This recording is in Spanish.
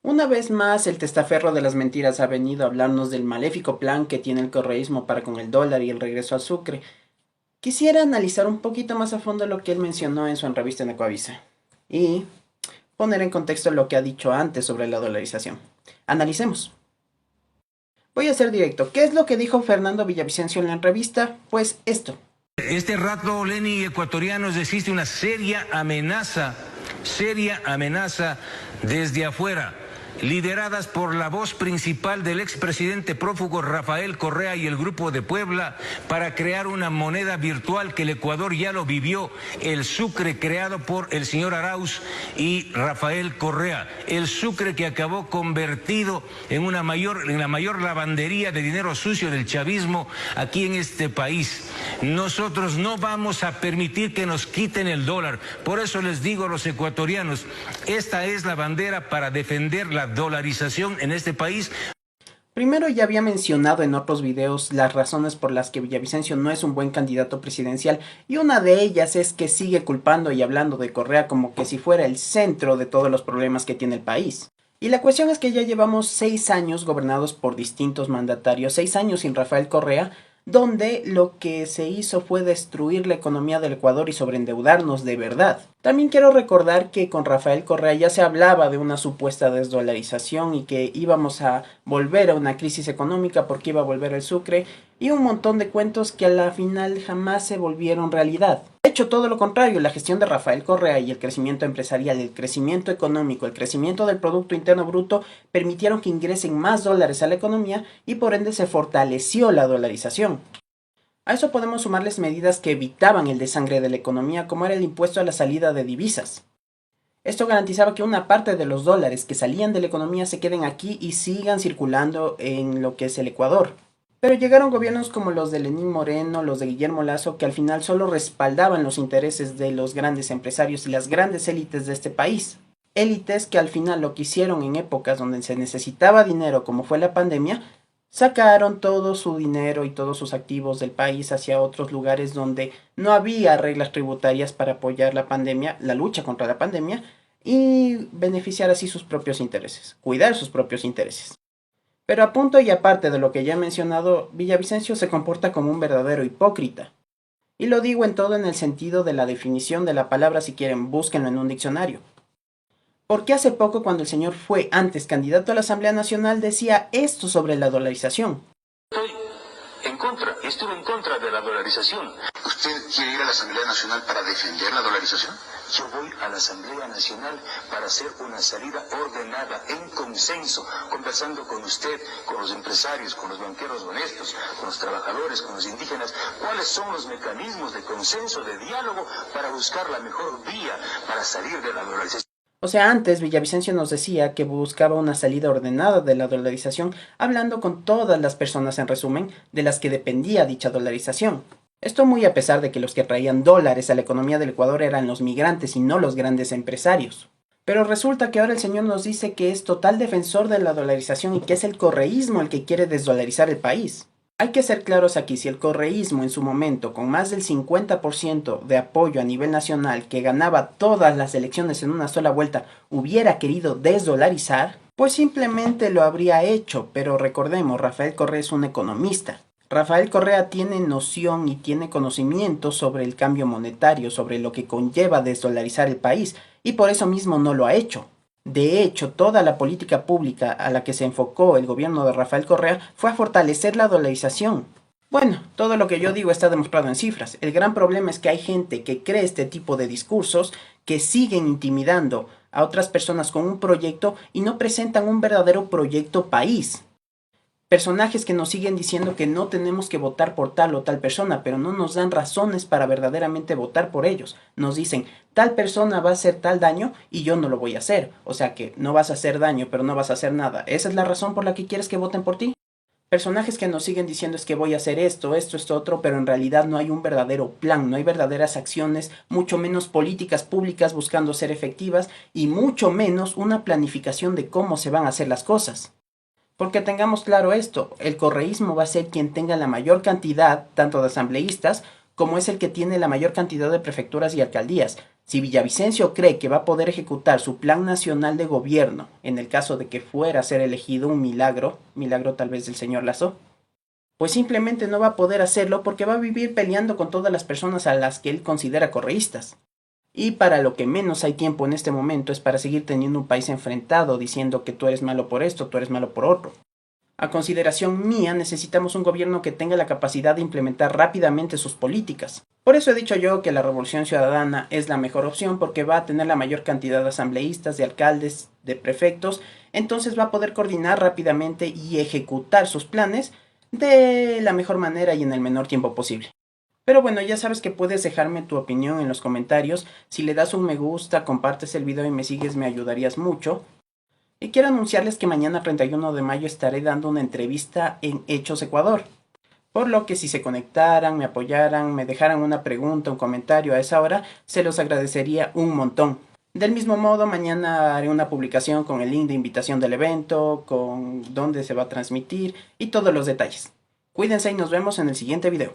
Una vez más, el testaferro de las mentiras ha venido a hablarnos del maléfico plan que tiene el correísmo para con el dólar y el regreso al sucre. Quisiera analizar un poquito más a fondo lo que él mencionó en su entrevista en Ecoavisa y poner en contexto lo que ha dicho antes sobre la dolarización. Analicemos. Voy a ser directo. ¿Qué es lo que dijo Fernando Villavicencio en la entrevista? Pues esto. Este rato, Lenny, ecuatorianos, existe una seria amenaza desde afuera, lideradas por la voz principal del expresidente prófugo Rafael Correa y el Grupo de Puebla, para crear una moneda virtual que el Ecuador ya lo vivió, el sucre creado por el señor Arauz y Rafael Correa, el sucre que acabó convertido en la mayor lavandería de dinero sucio del chavismo aquí en este país. Nosotros no vamos a permitir que nos quiten el dólar. Por eso les digo a los ecuatorianos, esta es la bandera para defender la dolarización en este país. Primero, ya había mencionado en otros videos las razones por las que Villavicencio no es un buen candidato presidencial, y una de ellas es que sigue culpando y hablando de Correa como que si fuera el centro de todos los problemas que tiene el país. Y la cuestión es que ya llevamos 6 años gobernados por distintos mandatarios, 6 años sin Rafael Correa, donde lo que se hizo fue destruir la economía del Ecuador y sobreendeudarnos de verdad. También quiero recordar que con Rafael Correa ya se hablaba de una supuesta desdolarización y que íbamos a volver a una crisis económica porque iba a volver el sucre, y un montón de cuentos que a la final jamás se volvieron realidad. De hecho, todo lo contrario, la gestión de Rafael Correa y el crecimiento empresarial, el crecimiento económico, el crecimiento del Producto Interno Bruto permitieron que ingresen más dólares a la economía y por ende se fortaleció la dolarización. A eso podemos sumarles medidas que evitaban el desangre de la economía, como era el impuesto a la salida de divisas. Esto garantizaba que una parte de los dólares que salían de la economía se queden aquí y sigan circulando en lo que es el Ecuador. Pero llegaron gobiernos como los de Lenín Moreno, los de Guillermo Lasso, que al final solo respaldaban los intereses de los grandes empresarios y las grandes élites de este país. Élites que al final lo que hicieron en épocas donde se necesitaba dinero, como fue la pandemia, sacaron todo su dinero y todos sus activos del país hacia otros lugares donde no había reglas tributarias para apoyar la pandemia, la lucha contra la pandemia, y beneficiar así sus propios intereses, cuidar sus propios intereses. Pero a punto y aparte de lo que ya he mencionado, Villavicencio se comporta como un verdadero hipócrita. Y lo digo en todo en el sentido de la definición de la palabra, si quieren, búsquenlo en un diccionario. Porque hace poco, cuando el señor fue antes candidato a la Asamblea Nacional, decía esto sobre la dolarización. Estuve en contra de la dolarización. ¿Usted quiere ir a la Asamblea Nacional para defender la dolarización? Yo voy a la Asamblea Nacional para hacer una salida ordenada, en consenso, conversando con usted, con los empresarios, con los banqueros honestos, con los trabajadores, con los indígenas. ¿Cuáles son los mecanismos de consenso, de diálogo, para buscar la mejor vía para salir de la dolarización? O sea, antes Villavicencio nos decía que buscaba una salida ordenada de la dolarización, hablando con todas las personas, en resumen, de las que dependía dicha dolarización. Esto muy a pesar de que los que traían dólares a la economía del Ecuador eran los migrantes y no los grandes empresarios. Pero resulta que ahora el señor nos dice que es total defensor de la dolarización y que es el correísmo el que quiere desdolarizar el país. Hay que ser claros aquí, si el correísmo en su momento, con más del 50% de apoyo a nivel nacional, que ganaba todas las elecciones en una sola vuelta, hubiera querido desdolarizar, pues simplemente lo habría hecho. Pero recordemos, Rafael Correa es un economista. Rafael Correa tiene noción y tiene conocimiento sobre el cambio monetario, sobre lo que conlleva desdolarizar el país, y por eso mismo no lo ha hecho. De hecho, toda la política pública a la que se enfocó el gobierno de Rafael Correa fue a fortalecer la dolarización. Bueno, todo lo que yo digo está demostrado en cifras. El gran problema es que hay gente que cree este tipo de discursos, que siguen intimidando a otras personas con un proyecto y no presentan un verdadero proyecto país. Personajes que nos siguen diciendo que no tenemos que votar por tal o tal persona, pero no nos dan razones para verdaderamente votar por ellos. Nos dicen, tal persona va a hacer tal daño y yo no lo voy a hacer. O sea que no vas a hacer daño, pero no vas a hacer nada. ¿Esa es la razón por la que quieres que voten por ti? Personajes que nos siguen diciendo es que voy a hacer esto, esto, otro, pero en realidad no hay un verdadero plan, no hay verdaderas acciones, mucho menos políticas públicas buscando ser efectivas y mucho menos una planificación de cómo se van a hacer las cosas. Porque tengamos claro esto, el correísmo va a ser quien tenga la mayor cantidad tanto de asambleístas como es el que tiene la mayor cantidad de prefecturas y alcaldías. Si Villavicencio cree que va a poder ejecutar su plan nacional de gobierno, en el caso de que fuera a ser elegido un milagro tal vez del señor Lasso, pues simplemente no va a poder hacerlo porque va a vivir peleando con todas las personas a las que él considera correístas. Y para lo que menos hay tiempo en este momento es para seguir teniendo un país enfrentado diciendo que tú eres malo por esto, tú eres malo por otro. A consideración mía, necesitamos un gobierno que tenga la capacidad de implementar rápidamente sus políticas. Por eso he dicho yo que la Revolución Ciudadana es la mejor opción porque va a tener la mayor cantidad de asambleístas, de alcaldes, de prefectos, entonces va a poder coordinar rápidamente y ejecutar sus planes de la mejor manera y en el menor tiempo posible. Pero bueno, ya sabes que puedes dejarme tu opinión en los comentarios. Si le das un me gusta, compartes el video y me sigues, me ayudarías mucho. Y quiero anunciarles que mañana 31 de mayo estaré dando una entrevista en Hechos Ecuador. Por lo que si se conectaran, me apoyaran, me dejaran una pregunta, un comentario a esa hora, se los agradecería un montón. Del mismo modo, mañana haré una publicación con el link de invitación del evento, con dónde se va a transmitir y todos los detalles. Cuídense y nos vemos en el siguiente video.